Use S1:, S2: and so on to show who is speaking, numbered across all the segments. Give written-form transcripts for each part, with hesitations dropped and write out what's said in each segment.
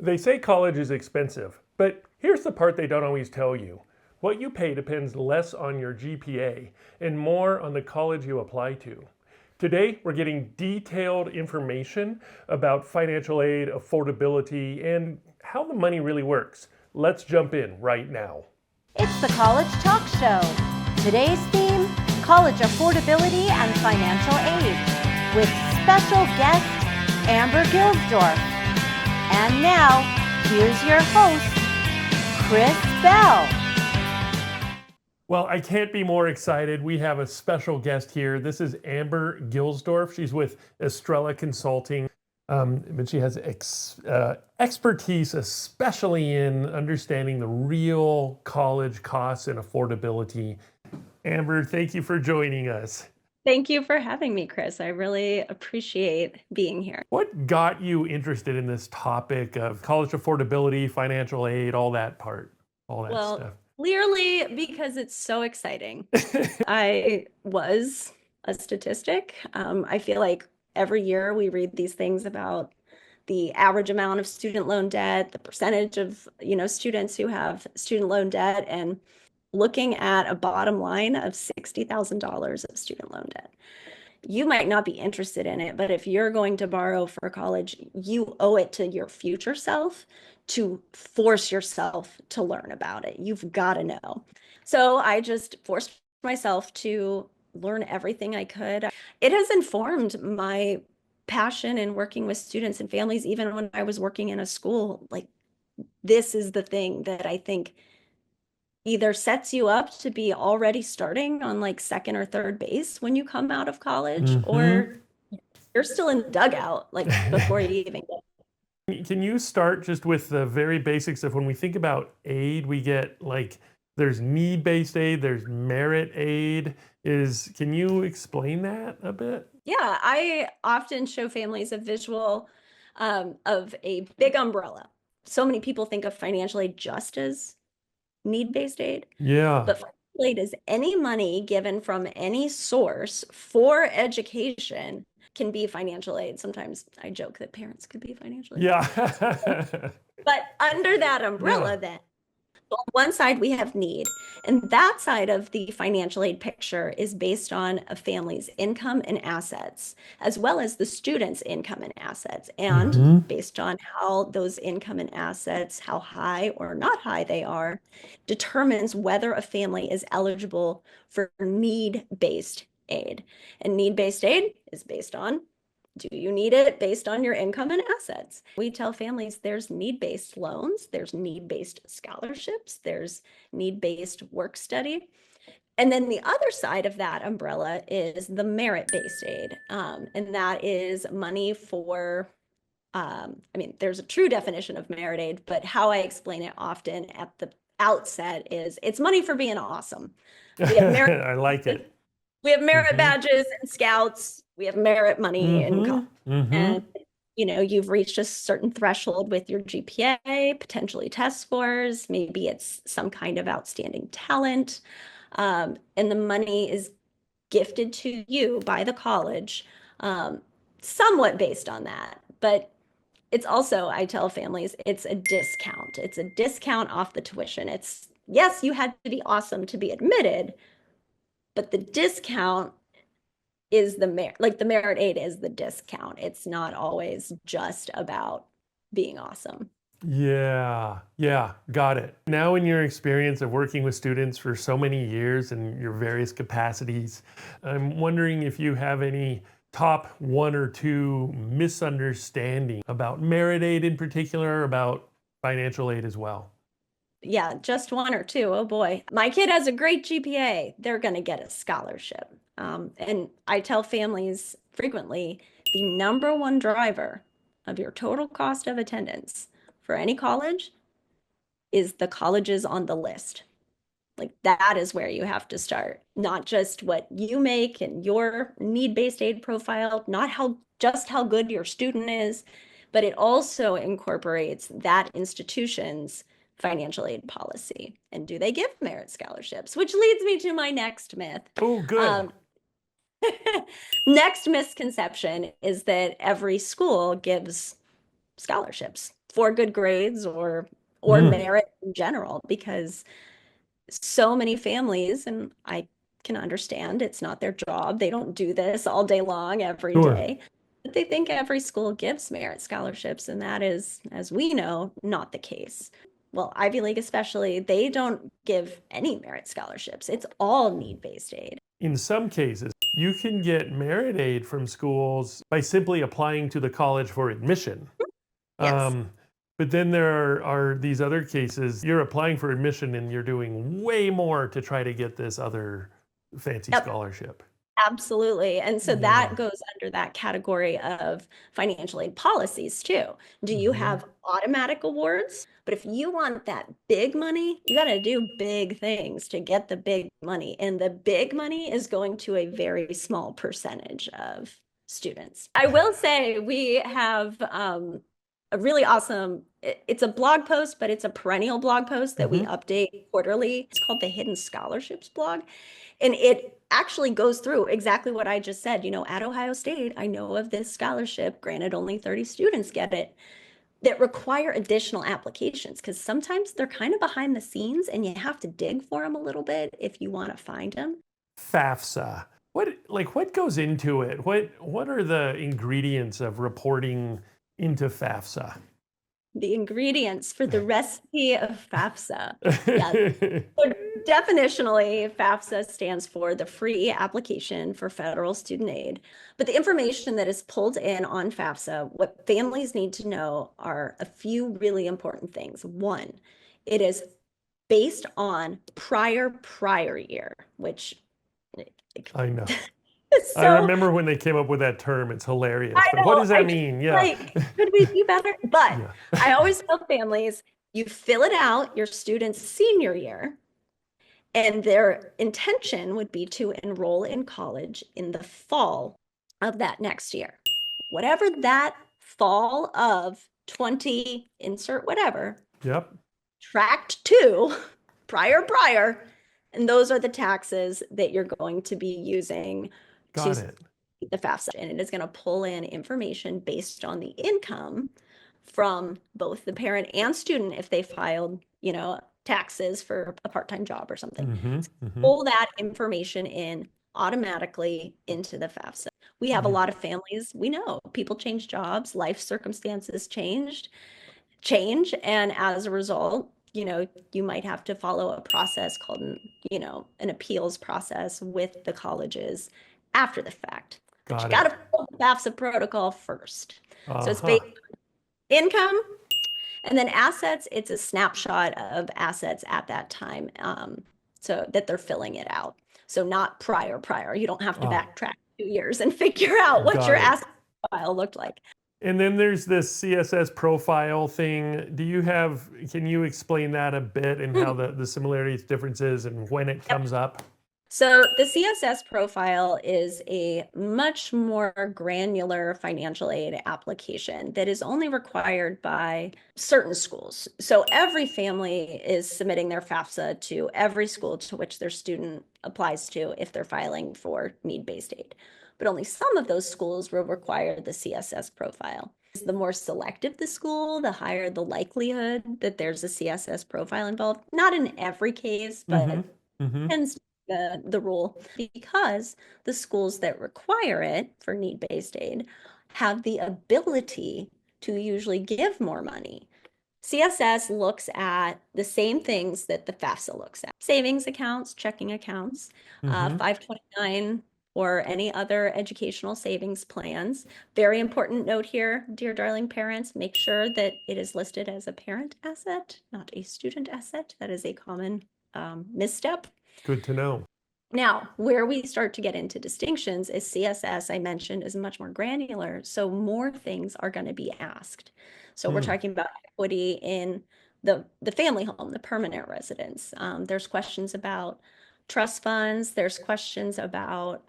S1: They say college is expensive, but here's the part they don't always tell you. What you pay depends less on your GPA and more on the college you apply to. Today, we're getting detailed information about financial aid, affordability, and how the money really works. Let's jump in right now.
S2: It's the College Talk Show. Today's theme, college affordability and financial aid, with special guest, Amber Gilsdorf. And now, here's your host, Chris Bell.
S1: Well, I can't be more excited. We have a special guest here. This is Amber Gilsdorf. She's with Estrella Consulting, but she has expertise, especially in understanding the real college costs and affordability. Amber, thank you for joining us.
S3: Thank you for having me, Chris. I really appreciate being here.
S1: What got you interested in this topic of college affordability, financial aid, all that stuff?
S3: Clearly because it's so exciting. I was a statistic. I feel like every year we read these things about the average amount of student loan debt, the percentage of, students who have student loan debt, and looking at a bottom line of $60,000 of student loan debt. You might not be interested in it, but if you're going to borrow for college, you owe it to your future self to force yourself to learn about it. You've got to know. So I just forced myself to learn everything I could. It has informed my passion in working with students and families, even when I was working in a school. Like, this is the thing that I think either sets you up to be already starting on like second or third base when you come out of college, or you're still in the dugout like before you even get.
S1: Can you start just with the very basics of when we think about aid, we get like there's need-based aid, there's merit aid. Can you explain that a bit?
S3: Yeah, I often show families a visual of a big umbrella. So many people think of financial aid just as need-based aid.
S1: Yeah.
S3: But financial aid is any money given from any source for education can be financial aid. Sometimes I joke that parents could be financial aid.
S1: Yeah.
S3: But under that umbrella, then, on one side we have need, and that side of the financial aid picture is based on a family's income and assets, as well as the student's income and assets, and based on how those income and assets, how high or not high they are, determines whether a family is eligible for need-based aid. And need-based aid is based on, do you need it based on your income and assets? We tell families there's need-based loans, there's need-based scholarships, there's need-based work study. And then the other side of that umbrella is the merit-based aid. And that is money for, there's a true definition of merit aid, but how I explain it often at the outset is it's money for being awesome. We have merit
S1: I like it.
S3: We have merit badges and scouts. We have merit money in college. And, you've reached a certain threshold with your GPA, potentially test scores. Maybe it's some kind of outstanding talent. And the money is gifted to you by the college, somewhat based on that. But it's also, I tell families, it's a discount. It's a discount off the tuition. It's, yes, you had to be awesome to be admitted, but the discount is the merit aid is the discount. It's not always just about being awesome.
S1: Yeah, got it. Now, in your experience of working with students for so many years and your various capacities, I'm wondering if you have any top one or two misunderstanding about merit aid in particular, about financial aid as well.
S3: Yeah, just one or two. Oh boy. My kid has a great GPA. They're going to get a scholarship. And I tell families frequently, the number one driver of your total cost of attendance for any college is the colleges on the list. Like, that is where you have to start, not just what you make and your need-based aid profile, not just how good your student is, but it also incorporates that institution's financial aid policy. And do they give merit scholarships? Which leads me to my next myth.
S1: Oh, good.
S3: Next misconception is that every school gives scholarships for good grades or
S1: Mm.
S3: merit in general, because so many families, and I can understand it's not their job. They don't do this all day long, every
S1: Sure.
S3: day. But they think every school gives merit scholarships, and that is, as we know, not the case. Well, Ivy League especially, they don't give any merit scholarships. It's all need-based aid.
S1: In some cases, you can get merit aid from schools by simply applying to the college for admission.
S3: Yes.
S1: But then there are these other cases, you're applying for admission and you're doing way more to try to get this other fancy
S3: Yep.
S1: scholarship.
S3: Absolutely. And so
S1: Yeah.
S3: that goes under that category of financial aid policies too. Do you have automatic awards? But if you want that big money, you got to do big things to get the big money. And the big money is going to a very small percentage of students. I will say we have a really awesome, it's a blog post, but it's a perennial blog post that we update quarterly. It's called the Hidden Scholarships blog. And it actually goes through exactly what I just said. At Ohio State, I know of this scholarship, granted only 30 students get it, that require additional applications, because sometimes they're kind of behind the scenes and you have to dig for them a little bit if you want to find them.
S1: FAFSA. What goes into it? What are the ingredients of reporting into FAFSA?
S3: The ingredients for the recipe of FAFSA. Yes. So definitionally, FAFSA stands for the Free Application for Federal Student Aid. But the information that is pulled in on FAFSA, what families need to know are a few really important things. One, it is based on prior year, which
S1: I know.
S3: is
S1: I
S3: so
S1: remember when they came up with that term. It's hilarious.
S3: I
S1: But what
S3: know,
S1: does that mean? Yeah.
S3: like, could we do better? But
S1: Yeah.
S3: I always tell families, you fill it out your student's senior year, and their intention would be to enroll in college in the fall of that next year. Whatever that fall of 20, insert whatever,
S1: Yep.
S3: tracked to prior, and those are the taxes that you're going to be using
S1: Got
S3: to
S1: it.
S3: the FAFSA, and it is going to pull in information based on the income from both the parent and student if they filed, taxes for a part-time job or something. Pull that information in automatically into the FAFSA. We have a lot of families, we know people change jobs, life circumstances change, and as a result, you might have to follow a process called, an appeals process with the colleges after the fact. But you got to follow the FAFSA protocol first. So it's based on income, and then assets, it's a snapshot of assets at that time, so that they're filling it out. So not prior. You don't have to backtrack 2 years and figure out what your asset file looked like.
S1: And then there's this CSS profile thing. Can you explain that a bit, and how the similarities, differences, and when it comes up?
S3: So the CSS profile is a much more granular financial aid application that is only required by certain schools. So every family is submitting their FAFSA to every school to which their student applies to if they're filing for need-based aid. But only some of those schools will require the CSS profile. The more selective the school, the higher the likelihood that there's a CSS profile involved. Not in every case, but tends to the rule, because the schools that require it for need-based aid have the ability to usually give more money. CSS looks at the same things that the FAFSA looks at: savings accounts, checking accounts, 529, or any other educational savings plans. Very important note here, dear darling parents, make sure that it is listed as a parent asset, not a student asset. That is a common misstep.
S1: Good to know.
S3: Now, where we start to get into distinctions is CSS, I mentioned, is much more granular. So more things are going to be asked. So we're talking about equity in the family home, the permanent residence. There's questions about trust funds. There's questions about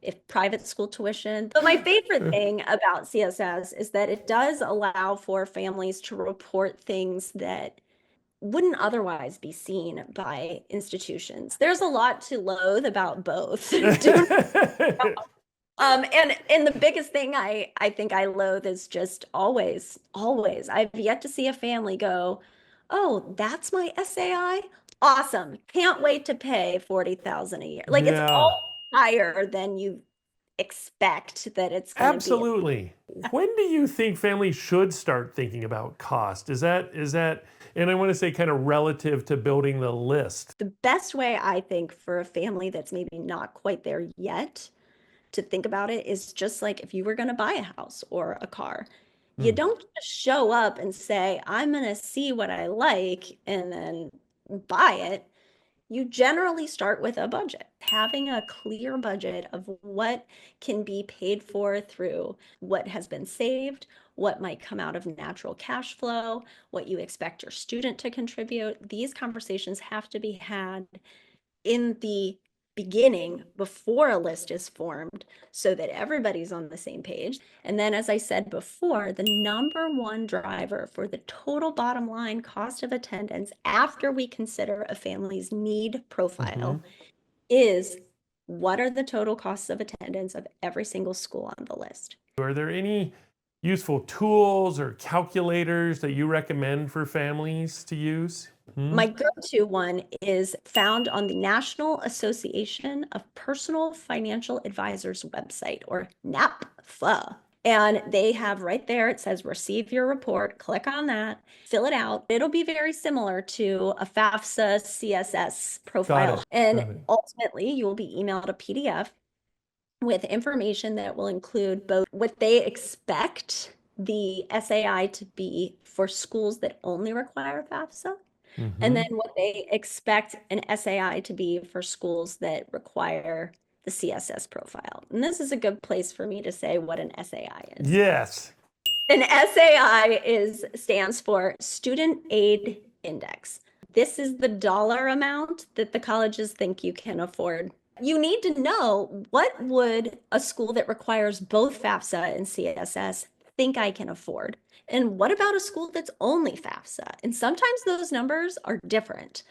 S3: if private school tuition. But my favorite thing about CSS is that it does allow for families to report things that wouldn't otherwise be seen by institutions. There's a lot to loathe about both. And the biggest thing I think I loathe is just always. I've yet to see a family go, "Oh, that's my SAI? Awesome. Can't wait to pay 40,000 a year." Like it's
S1: Yeah,
S3: all higher than you expect that it's going to be.
S1: absolutely. When do you think families should start thinking about cost? Is that, and I want to say kind of relative to building the list.
S3: The best way I think for a family that's maybe not quite there yet to think about it is just like if you were going to buy a house or a car, you
S1: Hmm.
S3: don't just show up and say, I'm going to see what I like and then buy it. You generally start with a budget. Having a clear budget of what can be paid for through what has been saved, what might come out of natural cash flow, what you expect your student to contribute. These conversations have to be had in the beginning before a list is formed so that everybody's on the same page. And then, as I said before, the number one driver for the total bottom line cost of attendance after we consider a family's need
S1: Hmm.
S3: profile is what are the total costs of attendance of every single school on the list.
S1: Are there any useful tools or calculators that you recommend for families to use? Hmm?
S3: My go-to one is found on the National Association of Personal Financial Advisors website, or NAPFA. And they have right there, it says receive your report. Click on that, fill it out. It'll be very similar to a FAFSA CSS
S1: Got
S3: profile.
S1: it.
S3: And
S1: Got it.
S3: ultimately, you will be emailed a PDF with information that will include both what they expect the SAI to be for schools that only require FAFSA, and then
S1: Hmm.
S3: what they expect an SAI to be for schools that require the CSS profile. And this is a good place for me to say what an SAI is.
S1: Yes.
S3: An SAI stands for Student Aid Index. This is the dollar amount that the colleges think you can afford. You need to know, what would a school that requires both FAFSA and CSS think I can afford? And what about a school that's only FAFSA? And sometimes those numbers are different.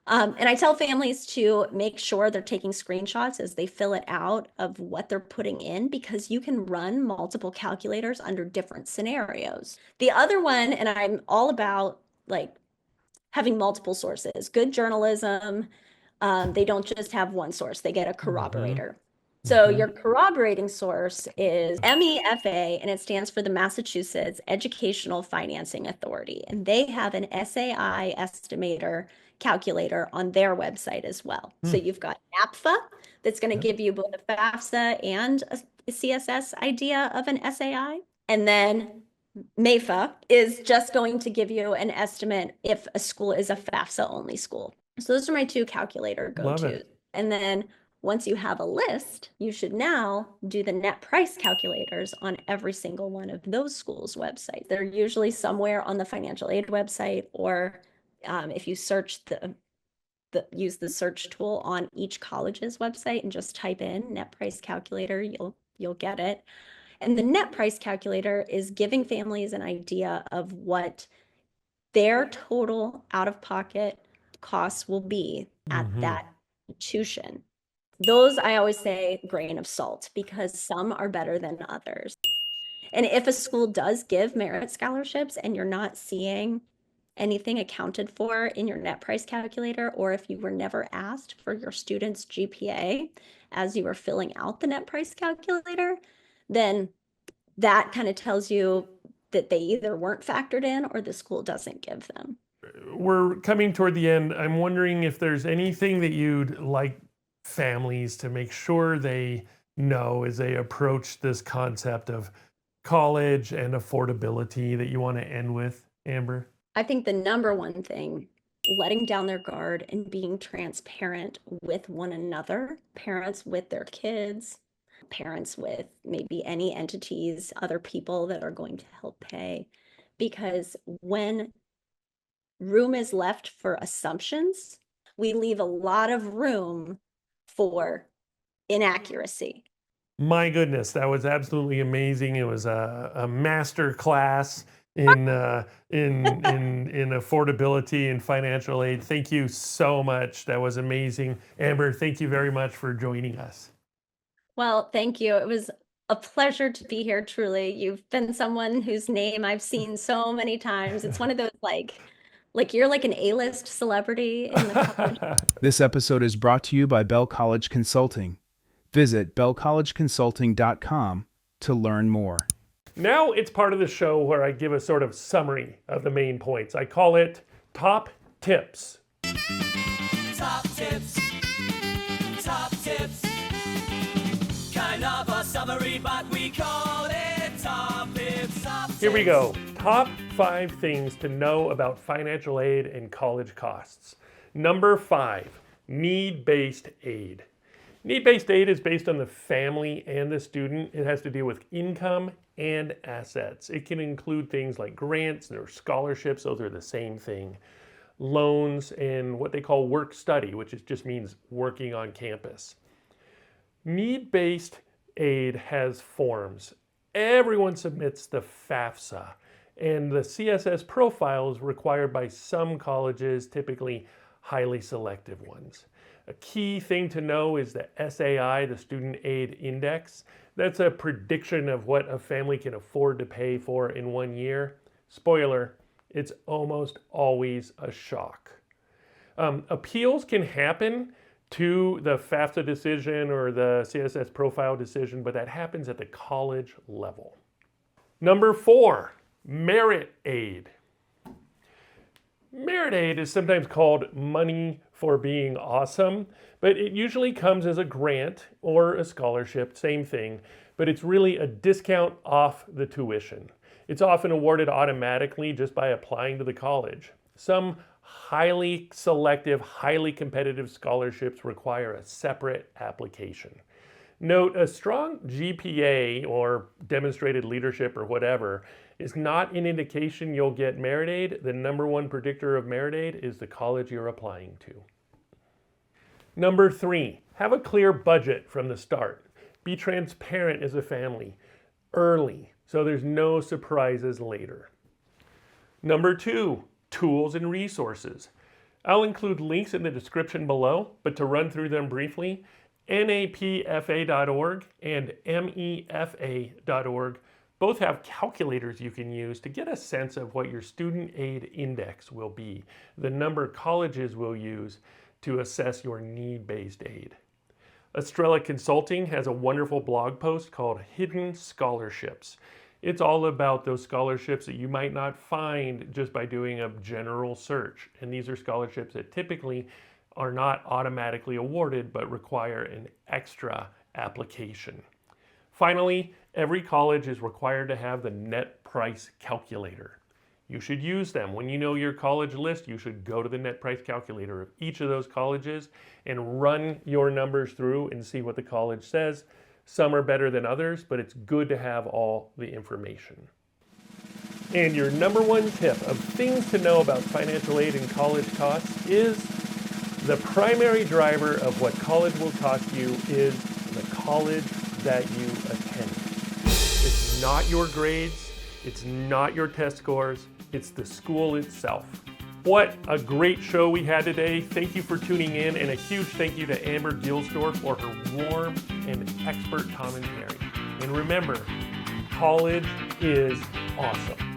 S3: And I tell families to make sure they're taking screenshots as they fill it out of what they're putting in, because you can run multiple calculators under different scenarios. The other one, and I'm all about like having multiple sources, good journalism. They don't just have one source, they get a
S1: Hmm.
S3: corroborator. So
S1: Hmm.
S3: your corroborating source is MEFA, and it stands for the Massachusetts Educational Financing Authority. And they have an SAI estimator calculator on their website as well. So you've got APFA that's going to
S1: Yep.
S3: give you both a FAFSA and a CSS idea of an SAI. And then MEFA is just going to give you an estimate if a school is a FAFSA only school. So those are my two calculator
S1: Love
S3: go-tos.
S1: it.
S3: And then once you have a list, you should now do the net price calculators on every single one of those schools' websites. They're usually somewhere on the financial aid website, or if you search use the search tool on each college's website and just type in net price calculator, you'll get it. And the net price calculator is giving families an idea of what their total out-of-pocket costs will be at
S1: Hmm.
S3: that institution. Those, I always say, grain of salt, because some are better than others. And if a school does give merit scholarships and you're not seeing anything accounted for in your net price calculator, or if you were never asked for your student's GPA as you were filling out the net price calculator, then that kind of tells you that they either weren't factored in or the school doesn't give them.
S1: We're coming toward the end. I'm wondering if there's anything that you'd like families to make sure they know as they approach this concept of college and affordability that you want to end with, Amber?
S3: I think the number one thing, letting down their guard and being transparent with one another, parents with their kids, parents with maybe any entities, other people that are going to help pay. Because when room is left for assumptions, we leave a lot of room for inaccuracy.
S1: My goodness, that was absolutely amazing. It was a master class in in affordability and financial aid. Thank you so much. That was amazing. Amber, thank you very much for joining us.
S3: Well, thank you. It was a pleasure to be here, truly. You've been someone whose name I've seen so many times. It's one of those like you're like an A-list celebrity in the college.
S4: This episode is brought to you by Bell College Consulting. Visit bellcollegeconsulting.com to learn more.
S1: Now it's part of the show where I give a sort of summary of the main points. I call it Top Tips.
S5: Top tips. Top tips. Kind of a summary, but we call it top tips. Top tips.
S1: Here we go. Top 5 things to know about financial aid and college costs. Number 5, need-based aid. Need-based aid is based on the family and the student. It has to deal with income and assets. It can include things like grants or scholarships. Those are the same thing. Loans and what they call work study, which just means working on campus. Need-based aid has forms. Everyone submits the FAFSA, and the CSS profile is required by some colleges, typically highly selective ones. A key thing to know is the SAI, the Student Aid Index. That's a prediction of what a family can afford to pay for in 1 year. Spoiler, it's almost always a shock. Appeals can happen to the FAFSA decision or the CSS profile decision, but that happens at the college level. Number 4, merit aid. Merit aid is sometimes called money for being awesome, but it usually comes as a grant or a scholarship, same thing, but it's really a discount off the tuition. It's often awarded automatically just by applying to the college. Some highly selective, highly competitive scholarships require a separate application. Note, a strong GPA or demonstrated leadership or whatever is not an indication you'll get merit aid. The number one predictor of merit aid is the college you're applying to. Number 3, have a clear budget from the start. Be transparent as a family early so there's no surprises later. Number 2, tools and resources. I'll include links in the description below, but to run through them briefly, napfa.org and mefa.org both have calculators you can use to get a sense of what your student aid index will be, the number colleges will use to assess your need-based aid. Estrella Consulting has a wonderful blog post called Hidden Scholarships. It's all about those scholarships that you might not find just by doing a general search. And these are scholarships that typically are not automatically awarded but require an extra application. Finally, every college is required to have the net price calculator. You should use them. When you know your college list, you should go to the net price calculator of each of those colleges and run your numbers through and see what the college says. Some are better than others, but it's good to have all the information. And your number 1 tip of things to know about financial aid and college costs is the primary driver of what college will cost you is the college that you attend. It's not your grades, it's not your test scores, it's the school itself. What a great show we had today. Thank you for tuning in, and a huge thank you to Amber Gilsdorf for her warm and expert commentary. And remember, college is awesome.